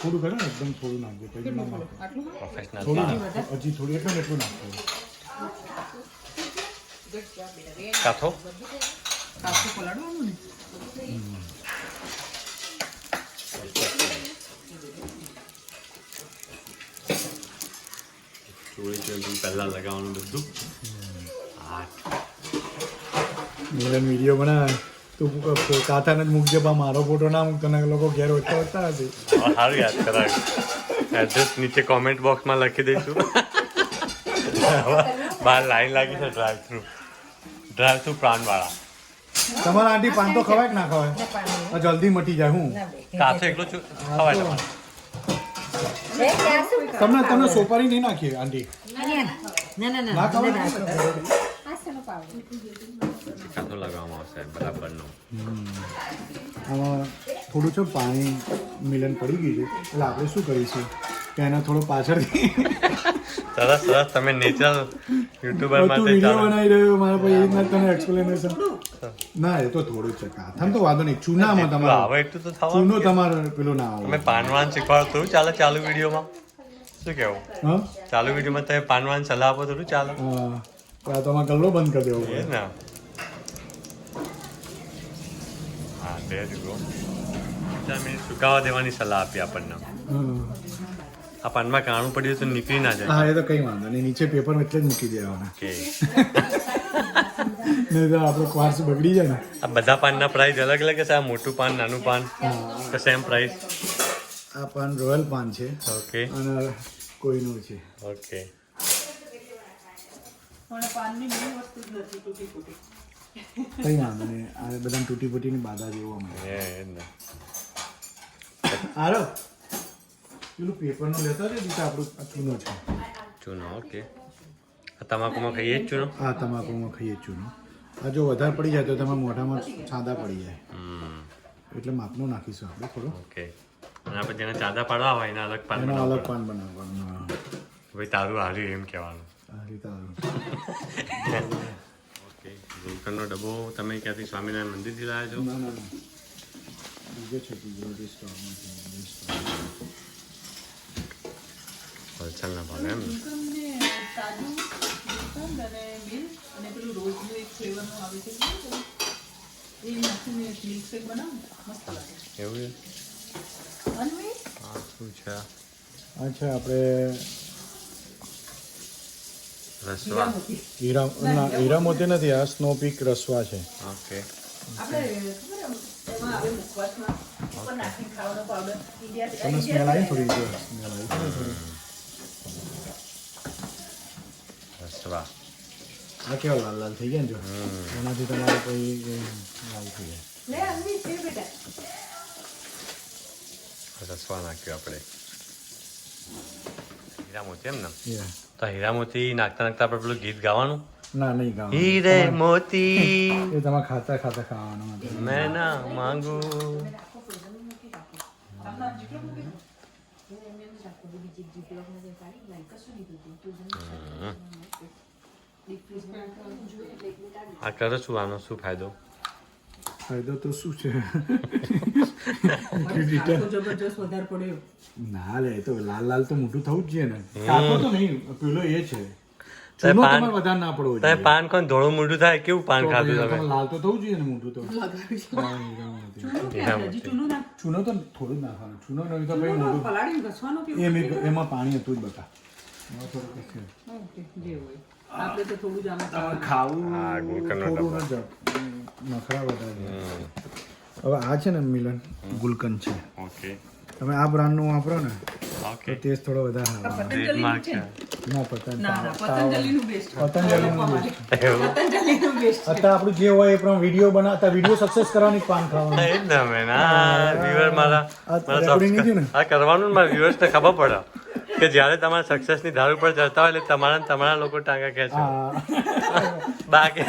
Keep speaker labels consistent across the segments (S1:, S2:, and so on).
S1: થોડું કરે ને એકદમ થોડું નાખજો પછી ના નાખો
S2: પ્રોફેશનલ
S1: થોડું હજી થોડું એટલું નાખો
S2: કાથો
S3: પલાળવાનું ને
S2: ચોળી પહેલા લગાવવાનું બધું
S1: મિલન વિડીયો બનાવે તું કાથાને જ મૂકજે બા મારો ફોટો ના મૂકતો ને લોકો ઘેર ઓછા હોતા હશે
S2: સારું યાદ કરાવ્યું એડ્રેસ નીચે કોમેન્ટ બોક્સમાં લખી દઈશું બહાર લાઈન લાગી છે ડ્રાઈવ થ્રુ પ્રાણવાળા
S1: તમારા આંટી પાન તો ખવાય કે ના ખવાય જલ્દી મટી જાય હું
S2: કાથો એકલો ખવાય તમારે
S1: તમને સોપારી નહીં નાખીએ આંટી ના ખવાય
S2: કાથો લગાવવામાં આવશે બરાબરનો
S1: આમાં થોડું છે પાણી મિલન પડી ગયું છે એટલે આપણે શું કરીશું કે એના થોડો પાછળથી
S2: સરસ સરસ તમે નેચરલ યુટ્યુબર
S1: તું
S2: માટે
S1: વિડીયો બનાવી રહ્યો મારા ભાઈ એ રીતના તને એક્સપ્લેનેશન ના એ તો થોડું જ છે કાથામાં તો વાંધો નહીં ચૂનામાં
S2: હવે
S1: તમારે
S2: એટલું તો થવાનું
S1: ચૂનો તમારે પેલું ના
S2: તમે
S1: આવે
S2: પાનવાન શીખવાડો થોડું ચાલે ચાલુ વિડીયોમાં શું કેવું
S1: હા
S2: ચાલુ વિડીયોમાં તમે પાનવાન સલાહ આપો થોડું ચાલે
S1: હા આ તો આમાં ગલ્લો બંધ કરી દેવો
S2: એ
S1: પડે
S2: ને હા બે જુઓ 4 મિનિટ સુકાવા દેવાની સલાહ આપી આપણને
S1: હા.
S2: આ પાનમાં કાણું પડ્યું તો નીકળી ના જાય
S1: હા એ તો કઈ વાંધો નહીં નીચે પેપર એટલે જ મૂકી દેવાના
S2: કે
S1: નહીં તો આપણો ક્વાર્સ બગડી જાય ને
S2: આ બધા પાનના પ્રાઇસ અલગ અલગ છે આ મોટું પાન નાનું પાન તો સેમ પ્રાઇસ
S1: આ પાન રોયલ પાન છે
S2: ઓકે
S1: અને કોઈનું છે
S2: ઓકે
S3: પણ પાનની બધી વસ્તુ જ નથી તૂટી ફૂટી
S1: કઈ વાંધો નહીં આ બધા તૂટી ફૂટીની બાધા જેવો મળે
S2: એ ને
S1: આરો પેલું પેપરનું લેતા છે જીતા આપણું આ ચૂનો છે
S2: ચૂનો ઓકે આ તમાકુમાં ખાઈએ જ ચૂનો
S1: આ તમાકુમાં ખાઈએ ચૂનો આ જો વધારે પડી જાય તો તમારા મોઢામાં છાંદા પડી જાય એટલે માપનું નાખીશું આપણે થોડું
S2: ઓકે અને આપણે જેને ચાંદા પાડવા હોય એના અલગ પાન
S1: એનો
S2: બનાવવા
S1: અલગ પાન બનાવવાનું હા.
S2: પડે. ભાઈ તારું હાર્યું એમ કહેવાનું
S1: આ રીતે આવ્યું.
S2: ઓકે ગુલકંદનો ડબ્બો તમે ક્યાંથી સ્વામિનારાયણ મંદિરથી લાવ્યા છો
S1: ના ના ના બીજો છે બીજો જે સ્ટોરમાં છે એ સ્ટોરમાં.
S2: હોલસેલના ભાવે એમ ને?
S3: ગુલકંદ ને કાજુ ગુલકંદ અને મિલ્ક અને પેલું રોઝનું એક ફ્લેવરનું આવે છે એ નાખીને મિલ્કશેક બનાવો ને મસ્ત લાગે
S2: એવું છે
S3: અને
S2: આ શું છે
S1: આ છે આપણે
S2: રસવા
S1: હીરા મોતી નથી આ સ્નો પીક રસવા છે
S2: ઓકે
S3: આપણે ખબર એમાં આવે મુખવાસમાં ઉપર નાખીને ખાવાનો પાવડર
S1: તમને સ્મેલ આવી થોડી જો સ્મેલ આવી
S2: રસવા
S1: આ કેવા લાલ લાલ થઈ ગયા ને જો એનાથી તમારે કોઈ લાલ થઈ જાય
S3: લે અન્વી છે બેટા
S2: રસવા નાખ્યું આપણે હીરા મોતી એમ ને
S1: Yeah.
S2: તો હીરા મોતી નાખતા નાખતા આપણે પેલું ગીત ગાવાનું
S1: ના નહીં ગાવાનું
S2: હીરે મોતી
S1: એ તમારે ખાતા ખાતા ખાવાનું માટે
S2: મેં ના માંગુ આ કરો છું આનો શું ફાયદો
S1: ફાયદો તો શું છે
S3: આખો જબરજસ્ત વધારે પડ્યો
S1: ના લે એ તો લાલ લાલ તો મોટું થવું જ જોઈએ ને કાકો તો નહીં પેલો એ છે
S2: તે
S1: ચૂનો
S2: પાન-
S1: તમારે વધારે ના પડવો
S2: તમે
S1: જોઈએ
S2: પાન કોણ ધોળું મોઢું થાય કેવું પાન
S1: તો
S2: ખાધું
S1: ભાઈ,
S2: તમે
S1: તમારે લાલ તો થવું જોઈએ ને મોટું તો
S3: લગાવી
S1: હા, હીરા મોતી.
S2: હીરા
S3: હજી
S2: મોતી.
S3: ચૂનું નાખ
S1: ચૂનો તો થોડું જ નાખવાનું ચૂનો નહીં તો ભાઈ મોટું
S3: પલાળીને ઘસવાનો કે
S1: એમાં પાણી હતું જ બતા એમાં થોડું કંઈક છે.
S3: ઓકે જે હોય આપણે તો થોડું જ આમાં
S1: ખાવું
S2: હા, ગુલકંદનો
S1: થોડું ન જ નખરા વધારે હવે આ છે ને મિલન ગુલકંદ છે
S2: ઓકે
S1: તમે આ બ્રાન્ડનું વાપરો ને
S2: ઓકે
S1: તો ટેસ્ટ થોડો વધારે આવે
S2: ટ્રેડમાર્ક છે
S1: ના પતંગ
S3: ના ના પતંજલિનું બેસ્ટ
S1: પતંજલિનું best.
S3: પતંજલિનું બેસ્ટ
S1: અત્યારે આપણું જે હોય એ પ્રમાણે વિડીયો બનાવતા વિડીયો સક્સેસ કરવાની જ પાન ખાવાનું
S2: એ જ ને અમે ના વ્યુઅર મારા
S1: આ recording નહીં થયું ને?
S2: આ કરવાનું ને મારા વ્યુઅર્સને ખબર પડે કે જ્યારે તમારા સક્સેસની ધાર ઉપર ચડતા હોય એટલે તમારા ને તમારા લોકો ટાંકા ખેંચે
S1: હા
S2: બાકી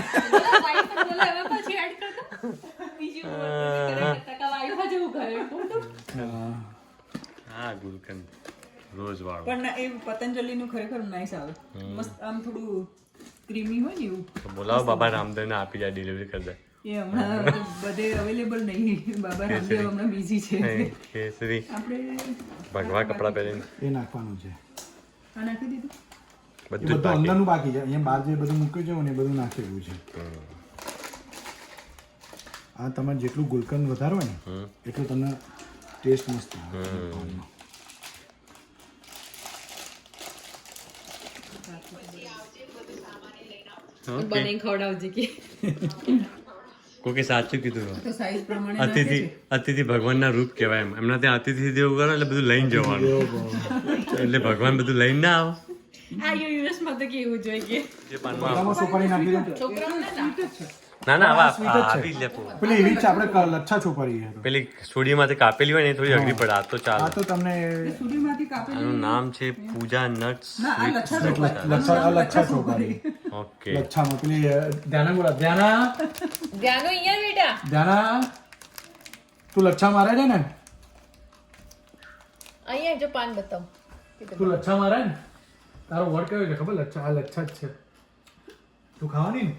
S1: હા.
S2: હા ગુલકંદ રોજ વાળો
S3: પણ એ પતંજલિનું ખરેખર નાઈસ આવે મસ્ત આમ થોડું ક્રીમી હોય ને એવું
S2: તો બોલાવો બાબા રામદેવને આપી જાય ડિલિવરી કરી દે
S3: એ હમણાં બધે અવેલેબલ નહીં. બાબા રામદેવ હમણાં બિઝી છે.
S2: કેસરી
S3: આપણે
S2: ભગવા કપડાં પહેરીને
S1: એ નાખવાનું છે.
S3: આ નાખી દીધું.
S1: એ
S2: બધું જ
S1: બધું
S2: બાકી.
S1: અંદરનું બાકી છે. અહીંયા બહાર જે બધું મૂક્યું છે ને એ બધું નાખેલું છે. આ તમારે જેટલું ગુલકંદ વધારો ને એટલું તમને ટેસ્ટ મસ્ત આવે.
S4: બને ખવડાવજે કે
S2: કોકે સાચું કીધું.
S3: તો સાઈઝ પ્રમાણે નાખે
S2: અતિથિ
S3: છે.
S2: અતિથિ ભગવાનના રૂપ કહેવાય એમ. એમના ત્યાં અતિથિ દેવ કરો એટલે બધું લઈને જવાનું. એટલે ભગવાન બધું લઈને ના આવે.
S4: આ યુએસ માં તો કેવું જોઈએ કે
S2: જે પાનમાં
S1: બધામાં સુપારી નાખી દો.
S4: છોકરાઓને ના
S2: ના ના
S1: આ sweet જ છે.
S2: આવી લે પૂરું.
S1: પેલી એવી જ છે આપણે લચ્છા સુપારી છે.
S2: પેલી સોડીમાંથી કાપેલી હોય ને એ થોડી અઘરી પડે. આ તો
S1: આ
S2: ચાલે.
S1: તો તમને
S3: સુરીમાંથી કાપેલી.
S2: આનું નામ છે પૂજા નટ્સ
S3: ના, આ લચ્છા
S1: લચ્છા સુપારી.
S2: ઓકે.
S1: લચ્છામાં પેલી ધ્યાના બોલા ધ્યાના
S4: ધ્યાનો અહીંયા બેટા
S1: ધ્યાના તું લચ્છા મારે છે ને
S4: અહીંયા જો પાન બતાવ
S1: તું લચ્છા મારે ને તારો વર્ડ કયો છે ખબર લચ્છા આ લચ્છા જ છે તું ખાવાની ને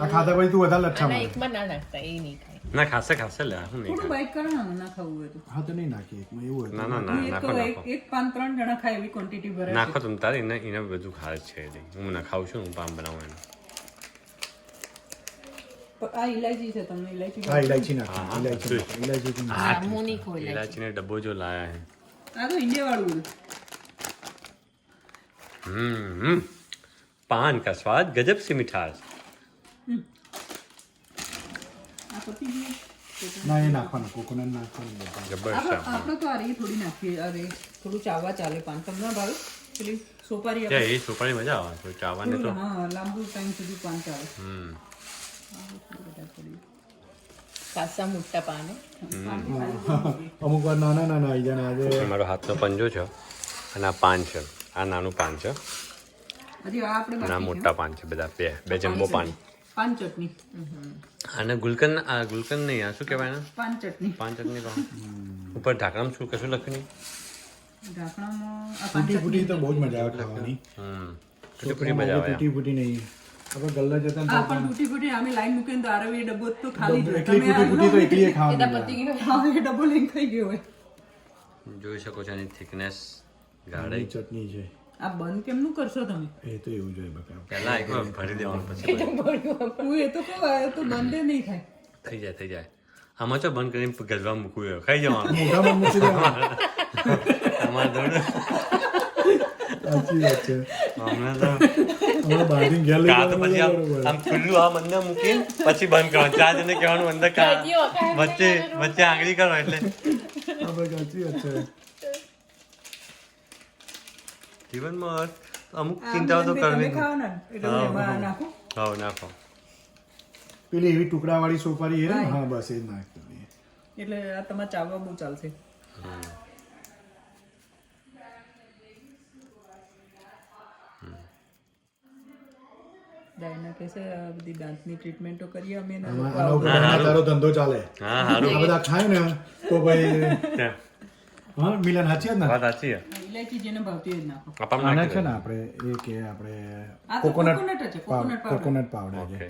S1: આ ખાતા પછી તું વધારે લચ્છા
S4: આના
S1: મારે
S4: એકમાં ના નાખતા એ નહીં ખાય
S2: ના ખાશે ખાશે લે હું નહીં
S3: થોડું બાઈક કરવાનું ના ખાવું હોય તો.
S1: હા તો નહીં નાખી એકમાં એવું
S2: ના
S1: હતું
S2: ના ના
S3: એક
S2: નાખો
S3: તો
S2: નાખો
S3: એક પાન 3 જણા ખાય એવી ક્વોન્ટિટી ભરાય
S2: નાખો તમે તારે એને બધું ખાય જ છે નહીં. હું ના ખાઉં છું હું પાન બનાવું એનું.
S3: છે. આ ઇલાયચી છે, તમને ઇલાયચી
S1: હા ઇલાયચી નાખી
S2: હા,
S1: ઇલાયચી
S2: બધું.
S1: નાખી. ઇલાયચી થી નાખી.
S4: હા મું નહીં ખોઈ
S2: ઇલાચીને ડબ્બો જો લાયા હે.
S3: આ તો ઇન્ડિયા વાળું
S2: पान का स्वाद गजब से मिठास.
S3: આ પતી ગયું.
S1: ના એ નાખવાનું કોકોનટ નાખવાનું બધા.
S2: જબરદસ્ત.
S3: આપણે તો આ રહી થોડી નાખીએ. અરે થોડું ચાવવા ચાલે પાન. તમને ભાવે પેલી સોપારી
S2: ત્યાં એ સોપારી મજા આવે તો ચાવાને તો.
S3: થોડું, હા લાંબુ ટાઈમ સુધી પાન ચાલે.
S4: ખાસા મોટા પાન હે.
S1: અમુક વાર નાના નાના આવી જાય ને આજે
S2: મારો હાથનો પંજો છે અને આ પાન છે. આ નાનું પાન છે
S3: હજી આ આપણે
S2: અને આ
S3: બાકી
S2: મોટા પાન છે. બધા બે જમ્બો પાન.
S3: છે. પાન ચટણી.
S2: અને ગુલકંદ આ ગુલકંદ નહીં આ શું કહેવાય ને
S3: પાન ચટણી.
S2: પાન ચટણી કહો. ઉપર ઢાંકણામાં શું કશું લખ્યું નહીં.
S3: ઢાંકણામાં આ પાન
S1: ફૂટી ફૂટી તો
S3: ચટણી.
S1: બહુ જ મજા આવે ખાવાની
S2: ફૂટી ફૂટી મજા આવે.
S1: ફૂટી ફૂટી નહીં આપણે ગલ્લા જતા ને
S3: આ
S1: તો
S3: પણ તૂટી ફૂટી આમે લાઈન મૂકીને તો આરવ એ ડબ્બો તો ખાલી જ હોય.
S1: એકલી
S3: તમે
S1: ફૂટી ફૂટી તો એકલી
S4: એના
S1: ખાવાની
S4: પતિ ગયો
S3: હા એ ડબ્બો લઈને ખાઈ ગયો હોય.
S2: જોઈ શકો છો એની થિકનેસ
S1: આની
S2: ગાઢી.
S1: ચટણી છે
S3: આ બંધ કેમનું કરશો તમે?
S1: એ તો એવું જોઈએ બકા
S2: પહેલા એકવાર ભરી દેવાનું પછી
S3: હું એ તો કહું આ તો બંધ નહીં થાય.
S2: થઈ જાય થઈ જાય. આમાં તો બંધ કરીને ગજવા મૂકવું હોય. ખાઈ જવાનું.
S1: મોઢામાં મૂકી દેવાનું.
S2: અમારે દોડ
S1: સાચી વાત છે
S2: હમણાં તો
S1: હમણાં બહારથી ઘેર લઈ
S2: કાં તો પછી
S1: જવાનું
S2: આમ આમ ખુલ્લું આમ અંદર મૂકીને પછી બંધ કરવાનું. ચાર જણે કહેવાનું અંદર વચ્ચે વચ્ચે આંગળી કરો એટલે
S1: આપણે સાચી વાત છે
S2: જીવનમાં અમુક
S3: આ
S2: ચિંતાઓ તો
S3: તમે
S2: કરવી જ.
S3: ખાઓ ને એટલે હું એમાં નાખું.
S2: હા નાખો.
S1: પેલી એવી ટુકડાવાળી સોપારી છે ને હા બસ એ જ નાખી
S3: એટલે આ તમારે ચાવવા બહુ ચાલશે. ડાયના કહેશે આ બધી દાંતની ટ્રીટમેન્ટો કરીએ અમે ને લોકો
S1: આના ઉપર તારો ધંધો ચાલે
S2: હા સારું.
S1: આ બધા ખાય ને તો ભાઈ
S2: ત્યાં.
S1: હા મિલન સાચી જ ને
S2: વાત સાચી છે.
S3: ઇલાયચી જેને ભાવતી હોય એ જ નાખો.
S2: આપણ
S1: આના
S2: નાખી
S1: છે
S2: દે.
S1: ને આપણે એ કે આપણે
S3: આ તો coconut જ છે, coconut powder.
S1: કોકોનટ પાવડર છે
S2: ઓકે.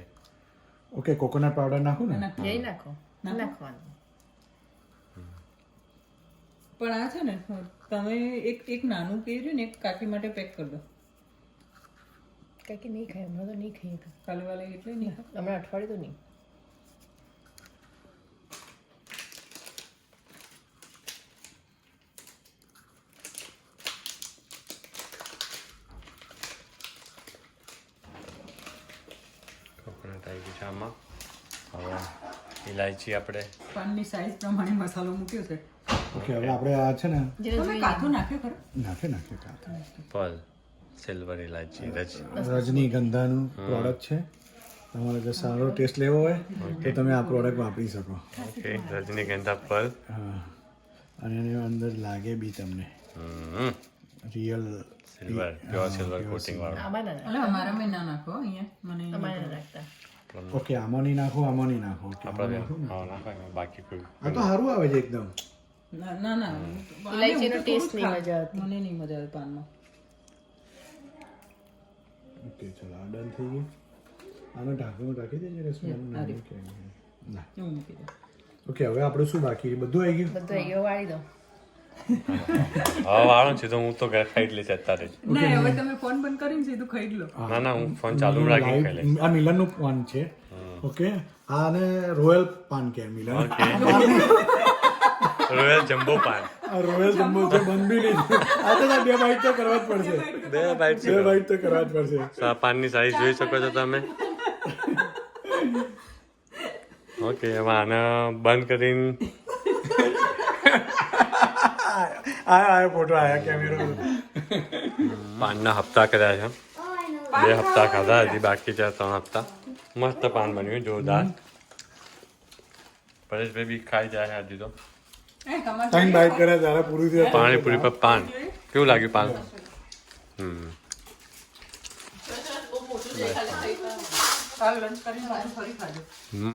S1: ઓકે કોકોનટ પાવડર નાખું ને
S4: જઈ નાખો નાખવાનું.
S3: પણ આ છે ને તમે એક નાનું કર્યું ને એક કાકી માટે પેક કરી દો.
S4: કાંઈ નહીં ખાય હમણાં તો નહીં ખાઈએ તો.
S3: કાલે વાલે એટલે નહીં.
S4: હમણાં અઠવાડિયું તો નહીં.
S2: કોકોનટ આવી ગયું છે આમાં. હવે ઇલાયચી આપણે
S3: પાનની સાઈઝ પ્રમાણે મસાલો મૂક્યો છે.
S1: ઓકે હવે આપણે આ છે ને
S3: તમે કાથું નાખ્યો ખરો?
S1: નાખે કાકા
S2: પલ સિલ્વર ઇલાયચી
S1: રજનીગંધાનું પ્રોડક્ટ છે તમારે જો સારો ટેસ્ટ લેવો હોય તો તમે આ પ્રોડક્ટ વાપરી શકો
S2: ઓકે રજનીગંધા પલ.
S1: હા અને એની અંદર લાગે બી તમને real
S2: silver pure silver coating વાળો.
S4: આમાં ના
S3: એટલે અમારામાં ના નાખો અહીંયા મને
S4: અમારે ના નાખતા.
S1: ઓકે આમાં નહીં નાખો આમાં નહીં નાખો ઓકે
S2: આપણે હા નાખો બાકી કોઈ
S1: આ તો સારું આવે છે એકદમ
S3: ના ના
S4: ઇલાયચીનો ટેસ્ટ નહીં મજા આવતી.
S3: મને નહીં મજા આવે પાનમાં.
S1: ઓકે ચલો આ ડન થઈ ગયું આનું ઢાંકણું રાખી દેજે કે સ્મેલ ના આવે કે ના.
S3: એવું મૂકી દો.
S1: ઓકે હવે આપણે શું બાકી બધું આવી ગયું
S4: બધું અહીંયા વાળી દો.
S2: હવે વાળો છે તો હું તો ઘરે ખાઈ જ લઈશ અત્યારે જ.
S3: ના હવે તમે ફોન બંધ કરીને સીધું ખાઈ જ લો.
S2: ના ના હું ફોન ચાલુ રાખીને ખાઈ લઈશ.
S1: આ મિલનનું પાન છે ઓકે આને રોયલ પાન કે મિલન
S2: ઓકે રોયલ જમ્બો પાન
S1: આ રોયલ જમ્બો છે બંધ બી નહીં આ તો 2 બાઈટ તો કરવા જ પડશે
S2: 2 બાઈટ
S1: 2 બાઈટ તો કરવા જ પડશે
S2: તો આ પાનની સાઈઝ જોઈ શકો છો તમે ઓકે હવે આને બંધ કરીને
S1: આ ફોટો આયા કેમેરો
S2: પાનના હપ્તા કર્યા છે 2 હપ્તા ખાધા હજી બાકી છે 3 હપ્તા મસ્ત પાન બન્યું જોરદાર પરેશભાઈ બી ખાઈ જાય છે હજી તો
S1: ટાઈમ બાઈટ કરે ત્યારે પૂરું થયું
S2: પાણીપુરી પર પાન કેવું લાગ્યું પાન
S3: બહુ મોટું છે ખાલી કાલ લંચ કરીને પાછું ફરી ખાજો